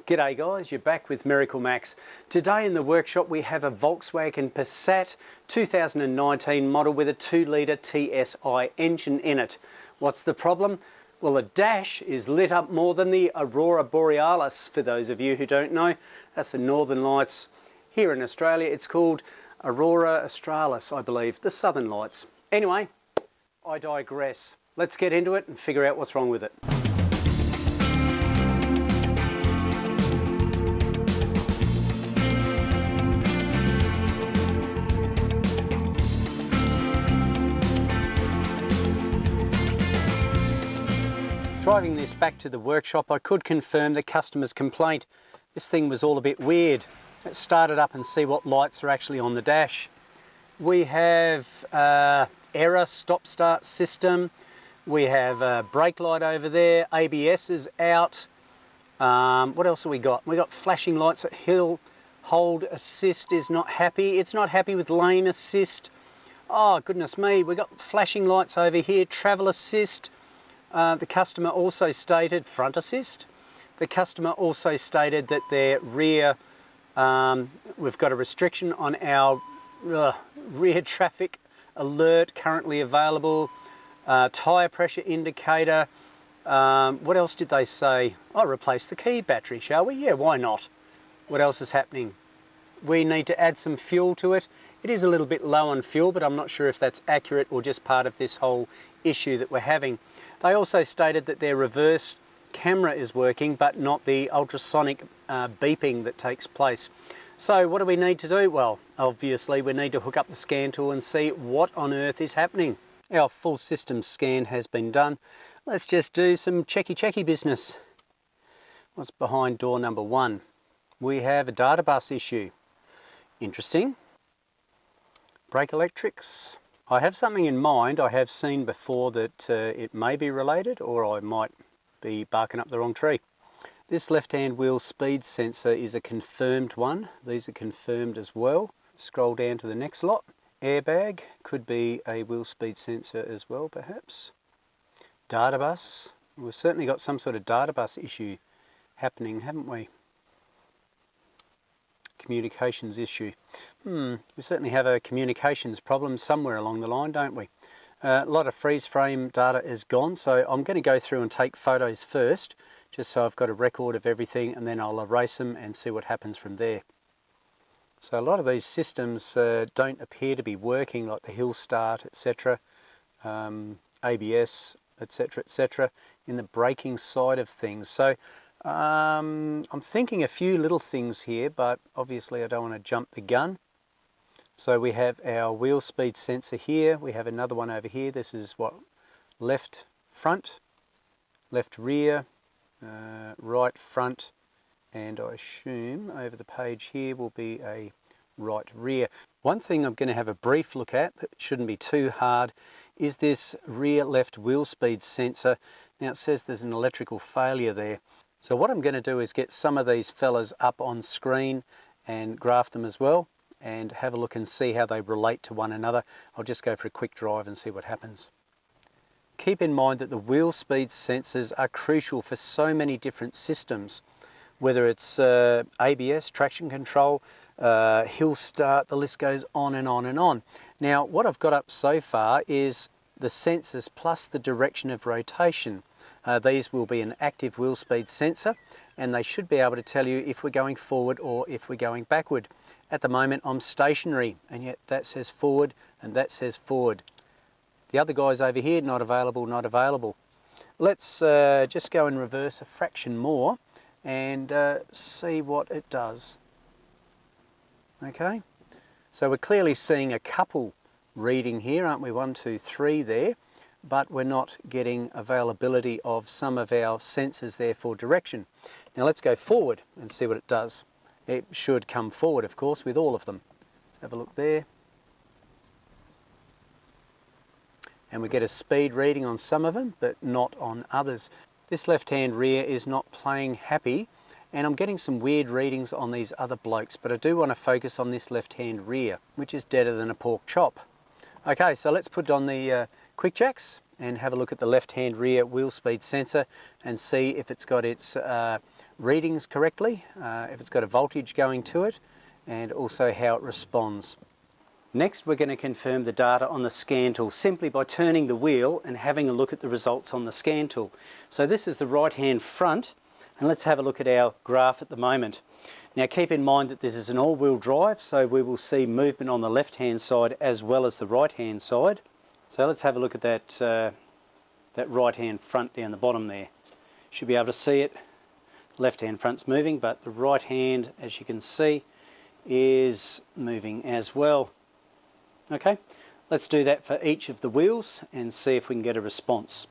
G'day guys, you're back with Miracle Max. Today in the workshop we have a Volkswagen Passat 2019 model with a 2-litre TSI engine in it. What's the problem? Well, the dash is lit up more than the Aurora Borealis, for those of you who don't know. That's the Northern Lights. Here in Australia it's called Aurora Australis, I believe, the Southern Lights. Anyway, I digress. Let's get into it and figure out what's wrong with it. Driving this back to the workshop, I could confirm the customer's complaint. This thing was all a bit weird. Let's start it up and see what lights are actually on the dash. We have error stop-start system. We have a brake light over there. ABS is out. What else have we got? We got flashing lights at hill. Hold assist is not happy. It's not happy with lane assist. Oh, goodness me. We got flashing lights over here. Travel assist. The customer also stated front assist. The customer also stated that their rear, we've got a restriction on our rear traffic alert currently available. Tyre pressure indicator. What else did they say? Oh, replace the key battery, shall we? Yeah, why not? What else is happening? We need to add some fuel to it. It is a little bit low on fuel, but I'm not sure if that's accurate or just part of this whole issue that we're having. They also stated that their reverse camera is working, but not the ultrasonic beeping that takes place. So what do we need to do? Well, obviously we need to hook up the scan tool and see what on earth is happening. Our full system scan has been done. Let's just do some checky business. What's behind door number 1? We have a data bus issue. Interesting. Brake electrics. I have something in mind. I have seen before that it may be related, or I might be barking up the wrong tree. This left-hand wheel speed sensor is a confirmed one. These are confirmed as well. Scroll down to the next lot. Airbag could be a wheel speed sensor as well, perhaps. Data bus. We've certainly got some sort of data bus issue happening, haven't we? Communications issue. We certainly have a communications problem somewhere along the line, don't we? A lot of freeze frame data is gone, so I'm going to go through and take photos first, just so I've got a record of everything, and then I'll erase them and see what happens from there. So a lot of these systems don't appear to be working, like the hill start, etc., ABS, etc., in the braking side of things. So I'm thinking a few little things here, but obviously I don't want to jump the gun. So we have our wheel speed sensor here. We have another one over here. This is what? Left front, left rear, right front, and I assume over the page here will be a right rear. One thing I'm going to have a brief look at, that shouldn't be too hard, is this rear left wheel speed sensor. Now it says there's an electrical failure there. So what I'm going to do is get some of these fellas up on screen and graph them as well, and have a look and see how they relate to one another. I'll just go for a quick drive and see what happens. Keep in mind that the wheel speed sensors are crucial for so many different systems, whether it's ABS, traction control, hill start, the list goes on and on and on. Now what I've got up so far is the sensors plus the direction of rotation. These will be an active wheel speed sensor, and they should be able to tell you if we're going forward or if we're going backward. At the moment I'm stationary, and yet that says forward and that says forward. The other guys over here, not available, not available. Let's just go and reverse a fraction more and see what it does. Okay, so we're clearly seeing a couple reading here, aren't we? 1, 2, 3 there. But we're not getting availability of some of our sensors there for direction. Now let's go forward and see what it does. It should come forward, of course, with all of them. Let's have a look there. And we get a speed reading on some of them, but not on others. This left-hand rear is not playing happy, and I'm getting some weird readings on these other blokes, but I do want to focus on this left-hand rear, which is deader than a pork chop. Okay, so let's put on the quick jacks and have a look at the left-hand rear wheel speed sensor and see if it's got its readings correctly, if it's got a voltage going to it, and also how it responds. Next, we're going to confirm the data on the scan tool simply by turning the wheel and having a look at the results on the scan tool. So this is the right-hand front, and let's have a look at our graph at the moment. Now keep in mind that this is an all-wheel drive, so we will see movement on the left-hand side as well as the right-hand side. So let's have a look at that right-hand front down the bottom there. Should be able to see it. Left-hand front's moving, but the right hand, as you can see, is moving as well. Okay, let's do that for each of the wheels and see if we can get a response.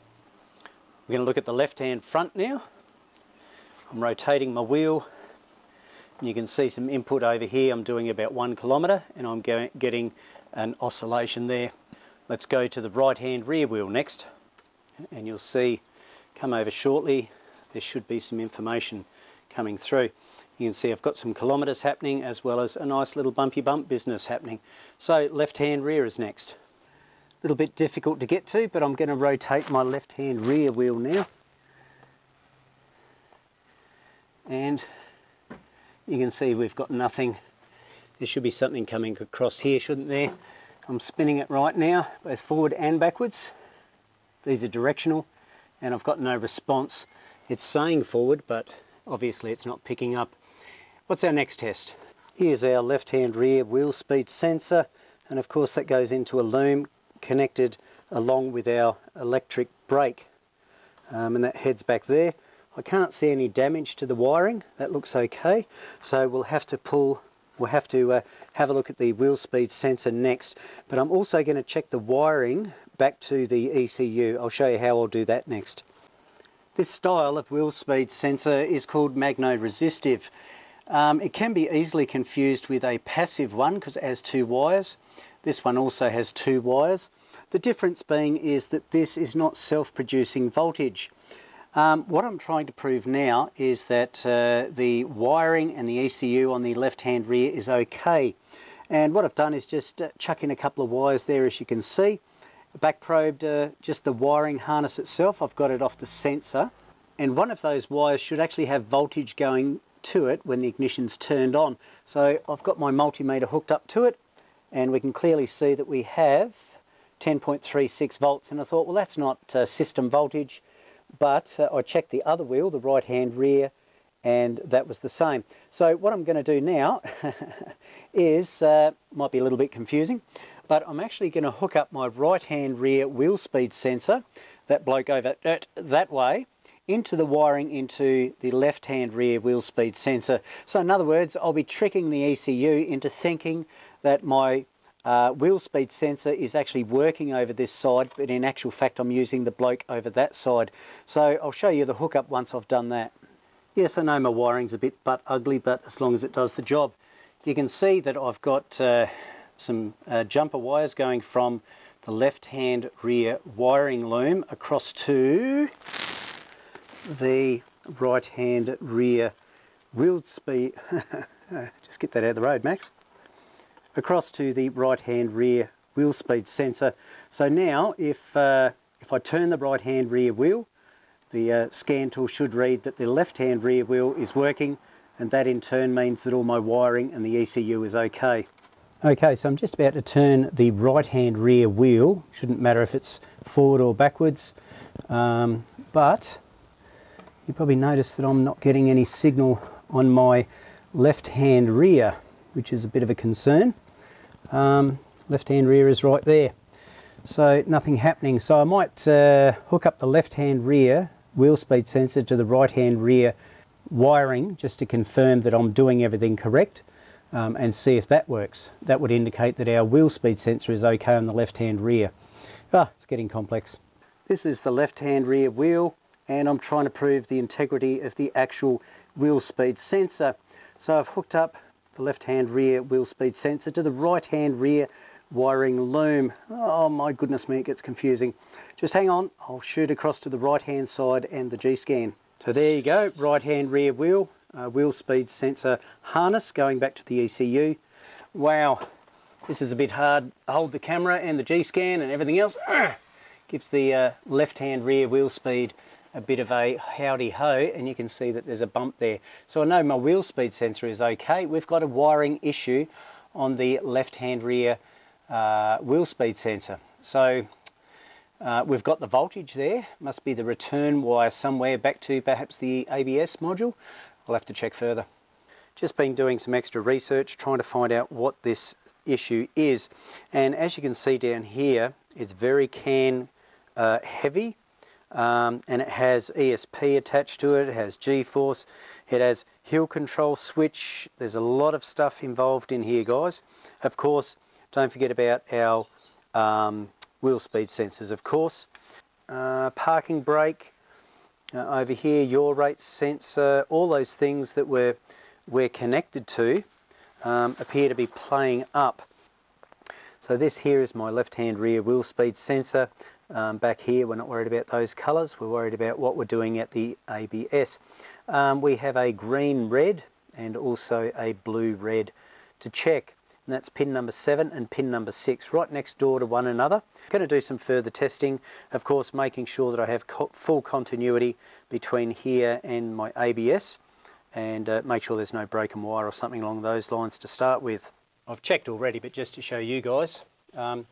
We're going to look at the left-hand front now. I'm rotating my wheel, and you can see some input over here. I'm doing about 1 kilometre, and I'm getting an oscillation there. Let's go to the right-hand rear wheel next, and you'll see, come over shortly, there should be some information coming through. You can see I've got some kilometres happening as well as a nice little bumpy bump business happening. So left-hand rear is next. A little bit difficult to get to, but I'm going to rotate my left-hand rear wheel now. And you can see we've got nothing. There should be something coming across here, shouldn't there? I'm spinning it right now, both forward and backwards. These are directional, and I've got no response. It's saying forward, but obviously it's not picking up. What's our next test? Here's our left-hand rear wheel speed sensor, and of course that goes into a loom connected along with our electric brake, and that heads back there. I can't see any damage to the wiring. That looks okay, so we'll have to have a look at the wheel speed sensor next, but I'm also going to check the wiring back to the ECU. I'll show you how I'll do that next. This style of wheel speed sensor is called magno-resistive. It can be easily confused with a passive one because it has 2 wires. This one also has 2 wires. The difference being is that this is not self-producing voltage. What I'm trying to prove now is that the wiring and the ECU on the left-hand rear is okay. And what I've done is just chuck in a couple of wires there, as you can see. Back probed just the wiring harness itself. I've got it off the sensor, and one of those wires should actually have voltage going to it when the ignition's turned on. So I've got my multimeter hooked up to it, and we can clearly see that we have 10.36 volts, and I thought, well, that's not system voltage, but I checked the other wheel, the right hand rear, and that was the same. So what I'm going to do now is, might be a little bit confusing, but I'm actually going to hook up my right-hand rear wheel speed sensor, that bloke over that way, into the wiring into the left-hand rear wheel speed sensor. So in other words, I'll be tricking the ECU into thinking that my wheel speed sensor is actually working over this side, but in actual fact I'm using the bloke over that side. So I'll show you the hookup once I've done that. Yes, I know my wiring's a bit butt ugly, but as long as it does the job. You can see that I've got some jumper wires going from the left-hand rear wiring loom across to the right-hand rear wheel speed. Just get that out of the road, Max. Across to the right-hand rear wheel speed sensor. So now, if I turn the right-hand rear wheel, the scan tool should read that the left-hand rear wheel is working, and that in turn means that all my wiring and the ECU is okay. Okay, so I'm just about to turn the right-hand rear wheel. Shouldn't matter if it's forward or backwards, but you probably noticed that I'm not getting any signal on my left-hand rear, which is a bit of a concern. Left-hand rear is right there, so nothing happening. So I might hook up the left-hand rear wheel speed sensor to the right-hand rear wiring just to confirm that I'm doing everything correct. And see if that works. That would indicate that our wheel speed sensor is okay on the left-hand rear. It's getting complex. This is the left-hand rear wheel, and I'm trying to prove the integrity of the actual wheel speed sensor. So I've hooked up the left-hand rear wheel speed sensor to the right-hand rear wiring loom. Oh my goodness me, it gets confusing. Just hang on, I'll shoot across to the right-hand side and the G-scan. So there you go, right-hand rear wheel. Wheel speed sensor harness going back to the ECU. Wow, this is a bit hard to hold the camera and the G-scan and everything else. Gives the left-hand rear wheel speed a bit of a howdy ho, and you can see that there's a bump there. So I know my wheel speed sensor is okay. We've got a wiring issue on the left-hand rear wheel speed sensor. So we've got the voltage there, must be the return wire somewhere back to perhaps the ABS module. I'll have to check further. Just been doing some extra research trying to find out what this issue is, and as you can see down here, it's very CAN heavy, and it has ESP attached to it, it has G-force, it has hill control switch. There's a lot of stuff involved in here, guys. Of course, don't forget about our wheel speed sensors, of course. Parking brake, over here, yaw rate sensor, all those things that we're connected to appear to be playing up. So this here is my left-hand rear wheel speed sensor. Back here, we're not worried about those colours, we're worried about what we're doing at the ABS. We have a green-red and also a blue-red to check. And that's pin number 7 and pin number 6, right next door to one another. I'm going to do some further testing, of course making sure that I have full continuity between here and my ABS, and make sure there's no broken wire or something along those lines to start with. I've checked already, but just to show you guys, I'm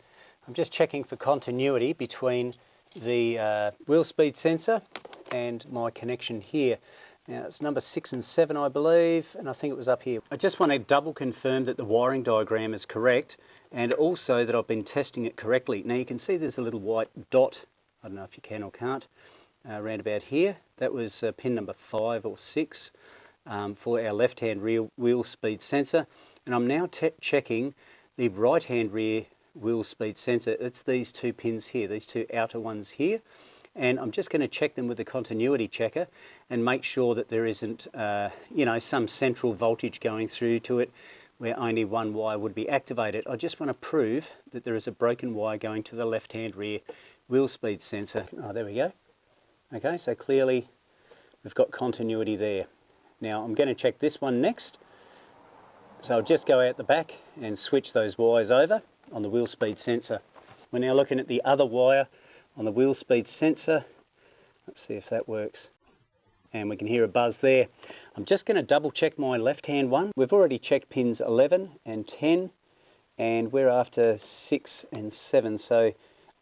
just checking for continuity between the wheel speed sensor and my connection here. Now it's number 6 and 7 I believe, and I think it was up here. I just want to double confirm that the wiring diagram is correct, and also that I've been testing it correctly. Now you can see there's a little white dot, I don't know if you can or can't, around about here. That was pin number 5 or 6 for our left-hand rear wheel speed sensor. And I'm now checking the right-hand rear wheel speed sensor. It's these two pins here, these two outer ones here. And I'm just going to check them with the continuity checker and make sure that there isn't, you know, some central voltage going through to it where only one wire would be activated. I just want to prove that there is a broken wire going to the left-hand rear wheel speed sensor. Oh, there we go. Okay, so clearly we've got continuity there. Now I'm going to check this one next. So I'll just go out the back and switch those wires over on the wheel speed sensor. We're now looking at the other wire on the wheel speed sensor. Let's see if that works. And we can hear a buzz there. I'm just going to double check my left hand one. We've already checked pins 11 and 10, and we're after 6 and 7. So,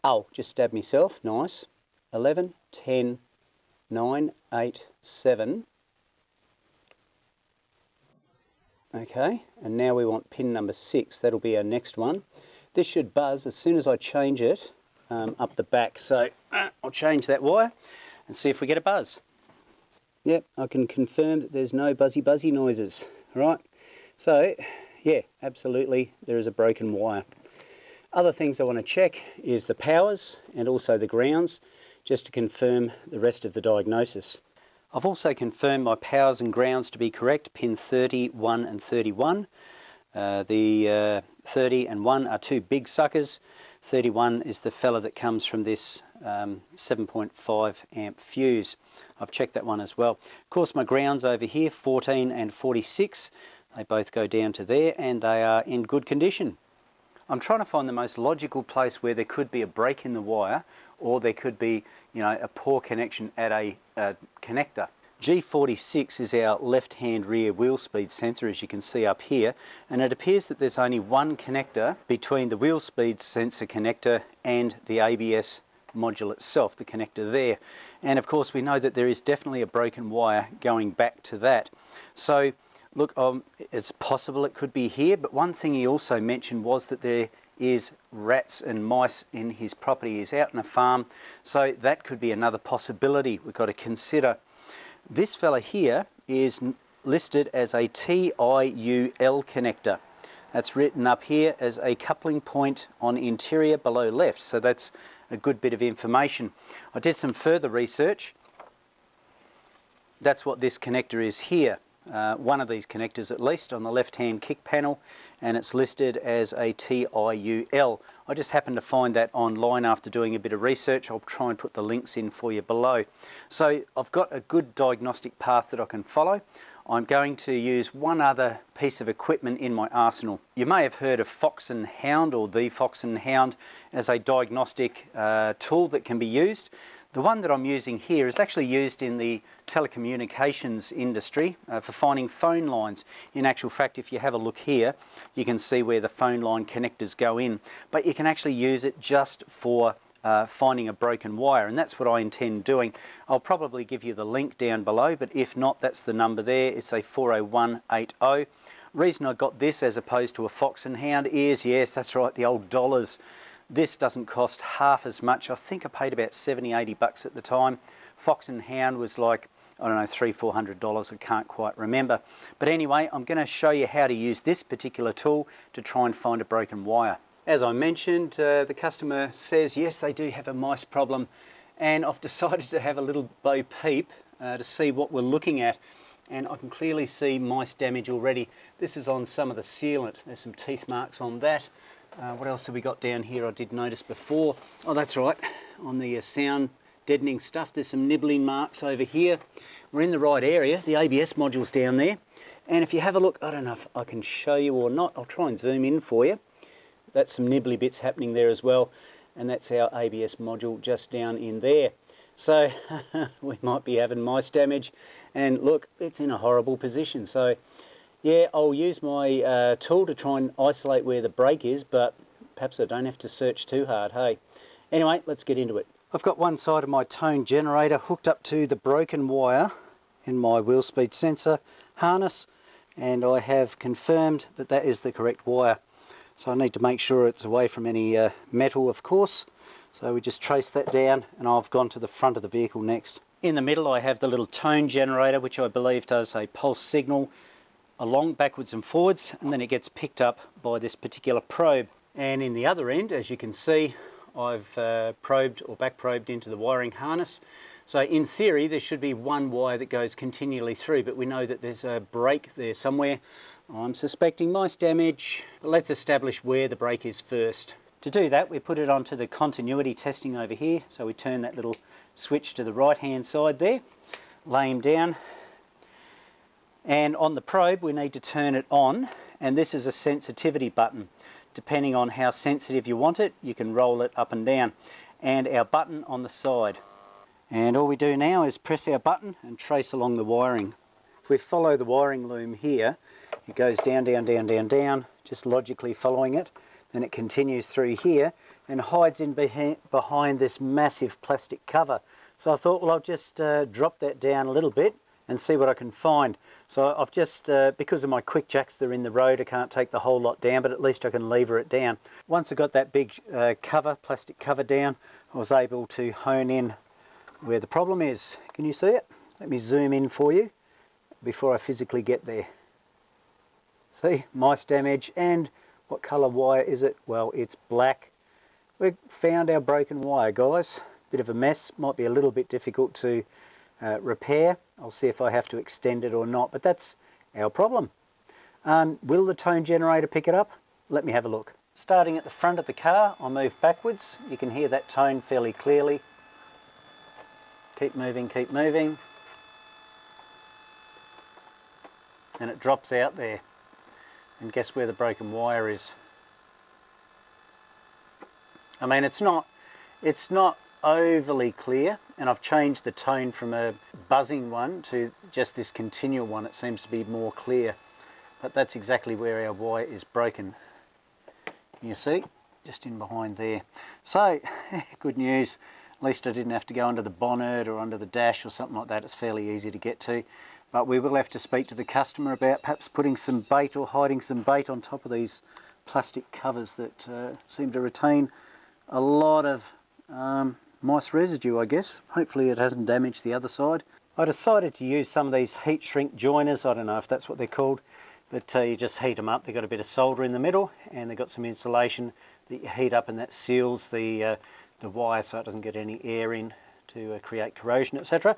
oh, just stabbed myself, nice. 11, 10, 9, 8, 7. Okay, and now we want pin number 6. That'll be our next one. This should buzz as soon as I change it up the back. So I'll change that wire and see if we get a buzz. Yep, I can confirm that there's no buzzy noises. All right, so yeah, absolutely there is a broken wire. Other things I want to check is the powers and also the grounds, just to confirm the rest of the diagnosis. I've also confirmed my powers and grounds to be correct, pin 30, 1 and 31. The 30 and 1 are two big suckers. 31 is the fella that comes from this 7.5 amp fuse. I've checked that one as well. Of course, my grounds over here, 14 and 46, they both go down to there and they are in good condition. I'm trying to find the most logical place where there could be a break in the wire, or there could be, you know, a poor connection at a connector. G46 is our left-hand rear wheel speed sensor, as you can see up here, and it appears that there's only one connector between the wheel speed sensor connector and the ABS module itself, the connector there. And of course we know that there is definitely a broken wire going back to that. So look, it's possible it could be here, but one thing he also mentioned was that there is rats and mice in his property. He's out in a farm, so that could be another possibility we've got to consider. This fella here is listed as a TIUL connector. That's written up here as a coupling point on interior below left, so that's a good bit of information. I did some further research. That's what this connector is here. One of these connectors at least on the left hand kick panel, and it's listed as a TIUL. I just happened to find that online after doing a bit of research. I'll try and put the links in for you below. So I've got a good diagnostic path that I can follow. I'm going to use one other piece of equipment in my arsenal. You may have heard of Fox and Hound, or the Fox and Hound, as a diagnostic tool that can be used. The one that I'm using here is actually used in the telecommunications industry for finding phone lines. In actual fact, if you have a look here, you can see where the phone line connectors go in, but you can actually use it just for finding a broken wire, and that's what I intend doing. I'll probably give you the link down below, but if not, that's the number there. It's a 40180. Reason I got this as opposed to a Fox and Hound is, yes, that's right, the old dollars. This doesn't cost half as much. I think I paid about 70, 80 bucks at the time. Fox and Hound was like, I don't know, $300-400, I can't quite remember. But anyway, I'm going to show you how to use this particular tool to try and find a broken wire. As I mentioned, the customer says, yes, they do have a mice problem, and I've decided to have a little Bo Peep to see what we're looking at. And I can clearly see mice damage already. This is on some of the sealant. There's some teeth marks on that. What else have we got down here I did notice before? Oh, that's right, on the sound deadening stuff, there's some nibbling marks over here. We're in the right area, the ABS module's down there. And if you have a look, I don't know if I can show you or not, I'll try and zoom in for you. That's some nibbly bits happening there as well. And that's our ABS module just down in there. So we might be having mice damage. And look, it's in a horrible position. So yeah, I'll use my tool to try and isolate where the break is, but perhaps I don't have to search too hard, hey. Anyway, let's get into it. I've got one side of my tone generator hooked up to the broken wire in my wheel speed sensor harness, and I have confirmed that that is the correct wire. So I need to make sure it's away from any metal, of course. So we just trace that down, and I've gone to the front of the vehicle next. In the middle I have the little tone generator, which I believe does a pulse signal along backwards and forwards, and then it gets picked up by this particular probe. And in the other end, as you can see, I've probed or back probed into the wiring harness. So in theory there should be one wire that goes continually through, but we know that there's a break there somewhere. I'm suspecting mice damage, but let's establish where the break is first. To do that, we put it onto the continuity testing over here. So we turn that little switch to the right hand side there, lay him down. And on the probe we need to turn it on, and this is a sensitivity button. Depending on how sensitive you want it, you can roll it up and down. And our button on the side. And all we do now is press our button and trace along the wiring. If we follow the wiring loom here, it goes down, down, down, down, down, just logically following it. Then it continues through here and hides in behind this massive plastic cover. So I thought, well, I'll just drop that down a little bit and see what I can find. So I've just, because of my quick jacks, they're in the road, I can't take the whole lot down, but at least I can lever it down. Once I got that big plastic cover down, I was able to hone in where the problem is. Can you see it? Let me zoom in for you before I physically get there. See, mice damage. And what colour wire is it? Well, it's black. We've found our broken wire, guys. Bit of a mess, might be a little bit difficult to repair. I'll see if I have to extend it or not, but that's our problem. Will the tone generator pick it up? Let me have a look. Starting at the front of the car, I'll move backwards. You can hear that tone fairly clearly. Keep moving, keep moving. And it drops out there. And guess where the broken wire is? I mean, it's not overly clear, and I've changed the tone from a buzzing one to just this continual one. It seems to be more clear, but that's exactly where our wire is broken. Can you see? Just in behind there. So, good news. At least I didn't have to go under the bonnet or under the dash or something like that. It's fairly easy to get to. But we will have to speak to the customer about perhaps putting some bait or hiding some bait on top of these plastic covers that seem to retain a lot of mice residue, I guess. Hopefully it hasn't damaged the other side. I decided to use some of these heat shrink joiners. I don't know if that's what they're called, but you just heat them up. They've got a bit of solder in the middle, and they've got some insulation that you heat up, and that seals the wire so it doesn't get any air in to create corrosion, etc.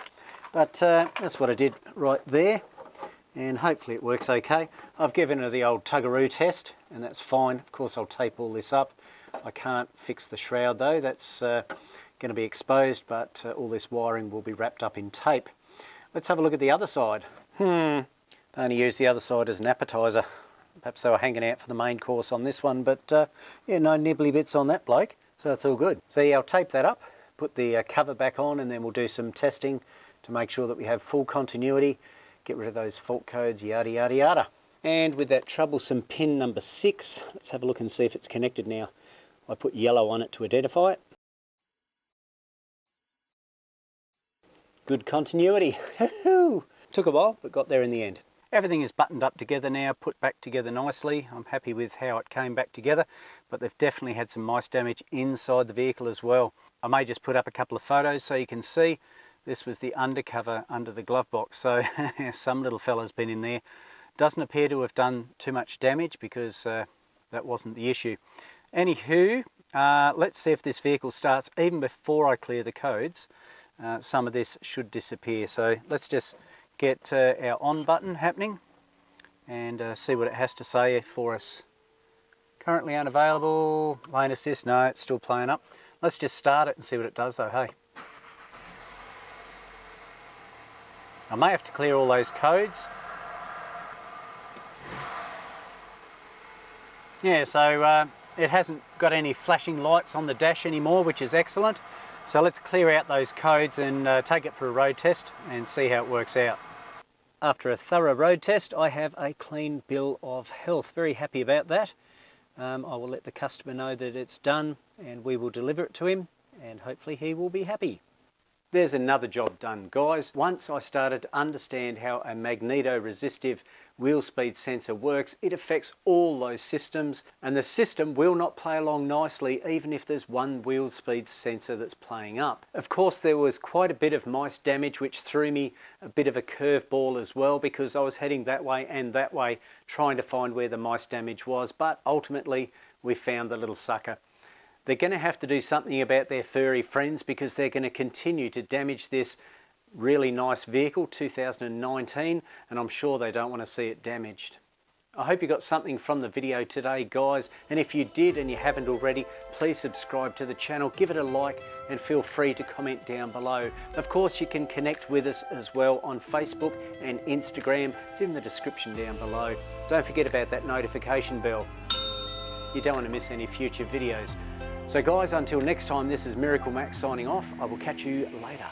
But that's what I did right there, and hopefully it works okay. I've given her the old tuggeroo test, and that's fine. Of course I'll tape all this up. I can't fix the shroud though, that's going to be exposed, but all this wiring will be wrapped up in tape. Let's have a look at the other side. Only use the other side as an appetizer. Perhaps they were hanging out for the main course on this one, but yeah, no nibbly bits on that bloke, so it's all good. So yeah, I'll tape that up, put the cover back on, and then we'll do some testing to make sure that we have full continuity, get rid of those fault codes, yada yada yada. And with that troublesome pin number 6, let's have a look and see if it's connected now. I put yellow on it to identify it. Good continuity. Took a while, but got there in the end. Everything is buttoned up together now, put back together nicely. I'm happy with how it came back together, but they've definitely had some mice damage inside the vehicle as well. I may just put up a couple of photos so you can see. This was the undercover under the glove box, so some little fella's been in there. Doesn't appear to have done too much damage because that wasn't the issue. Anywho, let's see if this vehicle starts even before I clear the codes. Some of this should disappear, so let's just get our on button happening and see what it has to say for us. Currently unavailable, lane assist, no, it's still playing up. Let's just start it and see what it does though, hey. I may have to clear all those codes. Yeah, so it hasn't got any flashing lights on the dash anymore, which is excellent. So let's clear out those codes and take it for a road test and see how it works out. After a thorough road test, I have a clean bill of health. Very happy about that. I will let the customer know that it's done and we will deliver it to him and hopefully he will be happy. There's another job done, guys. Once I started to understand how a magneto-resistive wheel speed sensor works, it affects all those systems, and the system will not play along nicely even if there's one wheel speed sensor that's playing up. Of course, there was quite a bit of mice damage, which threw me a bit of a curveball as well, because I was heading that way and that way trying to find where the mice damage was, but ultimately we found the little sucker. They're going to have to do something about their furry friends because they're going to continue to damage this really nice vehicle, 2019, and I'm sure they don't want to see it damaged. I hope you got something from the video today, guys, and if you did and you haven't already, please subscribe to the channel, give it a like, and feel free to comment down below. Of course, you can connect with us as well on Facebook and Instagram. It's in the description down below. Don't forget about that notification bell. You don't want to miss any future videos. So guys, until next time, this is Miracle Max signing off. I will catch you later.